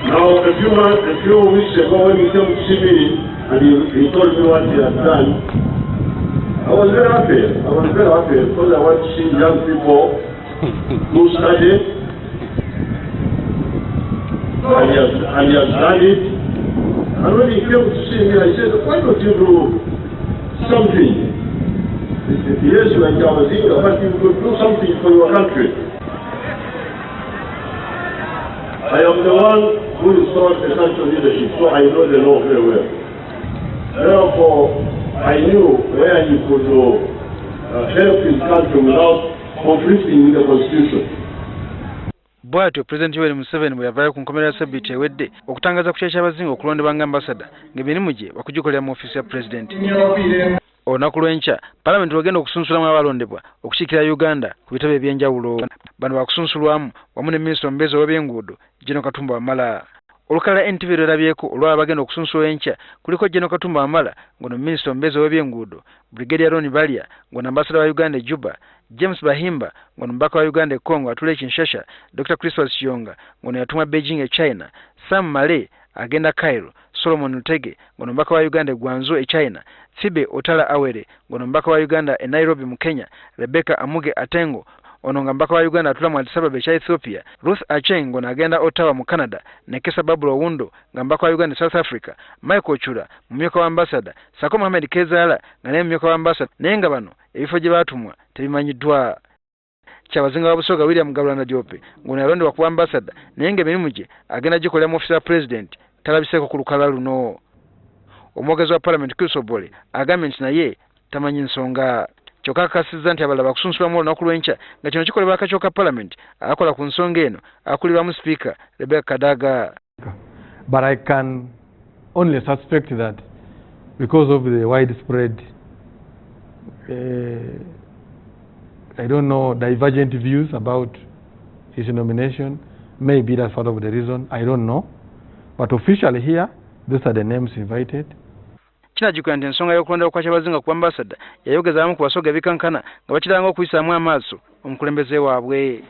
Now, a few weeks ago, when he came to see me and he told me what he had done, I was very happy. Because I want to see young people who study, and he has done it. And when he came to see me, I said, why don't you do something? He said, yes, like I was here, but you could do something for your country. I am the one who installed the country leadership, so I know the law very well. Therefore, I knew where he could help his country without conflicting with the constitution. Bwatyo President Yoweri Museveni bwe yavaayo ku nkomerera Ssabbiiti ewedde okutangaza ku kyakya abazinga okulondebwa nga ambasada ng'emirimu gye bakugikolera mu ofiisi ya President. Olunaku lw'enkya Paalamenti lwagenda okusunsulamu abalondebwa okukiikirira Uganda ku bitabo eby'enjawulo. Bano baakusunsulwamu wamu ne Minisita omubeezi ow'ebyenguudo General Katumba Wamala. Olukalala NTV lwerabyeko olwaba bagenda okusunsulwa enkya kuliko General Katumba Wamala ng'ono Minisita omubeezi ow'ebyenguudo, Brigadier Ron Balya ng'ono ambasada wa Uganda e Juba, James Bahimba ng'ono mubaka wa Uganda e Congo atula Kinshasa, Dr. Christopher Kiyonga ng'ono yatumwa Beijing e China, Sam Male agenda Cairo, Solomon Lutege ng'ono mubaka wa Uganda e Guangzhou e China, Fibe Otala Awere ng'ono mubaka wa Uganda e Nairobi mu Kenya, Rebecca Amuge Atengo ono nga mbaka wa Uganda atula mu Addis Ababa ekya Ethiopia, Ruth Acheng ng'ono agenda Ottawa mu Canada, Nekesa Babula Owundo nga mbaka wa Uganda South Africa, Michael Ochura mumyuka wa ambasada, Sako Mohamed Kezala nga naye mumyuka wa ambasada, naye nga bano ebifo gye baatumwa tebimanyiddwa. Kyabazinga wa Busoga William Gabulana Jope ng'ono yalondebwa kuba ambasada naye ng'emirimu gye agenda gikolera mu ofiisi ya President talabiseeko ku lukalala luno. Omwogezi wa Parliament Chris Obole agambye nti naye tamanyi nsonga. Kyokka akakasizza nti abalala bakusunsulamu olunaku lw'enkya nga kino kikolebwa akakiiko ka Parliament akola ku nsonga eno akulirwamu Speaker Rebecca Kadaga. But I can only suspect that because of the widespread I don't know, divergent views about his nomination, maybe that's part of the reason, I don't know. But officially here, these are the names invited. Kinajjukira nti ensonga y'okulondebwa kwa Kyabazinga ku ambasada yayogezaamu ku basoga ebikankana nga bakiranga okuyisaamu amaaso omukulembeze waabwe.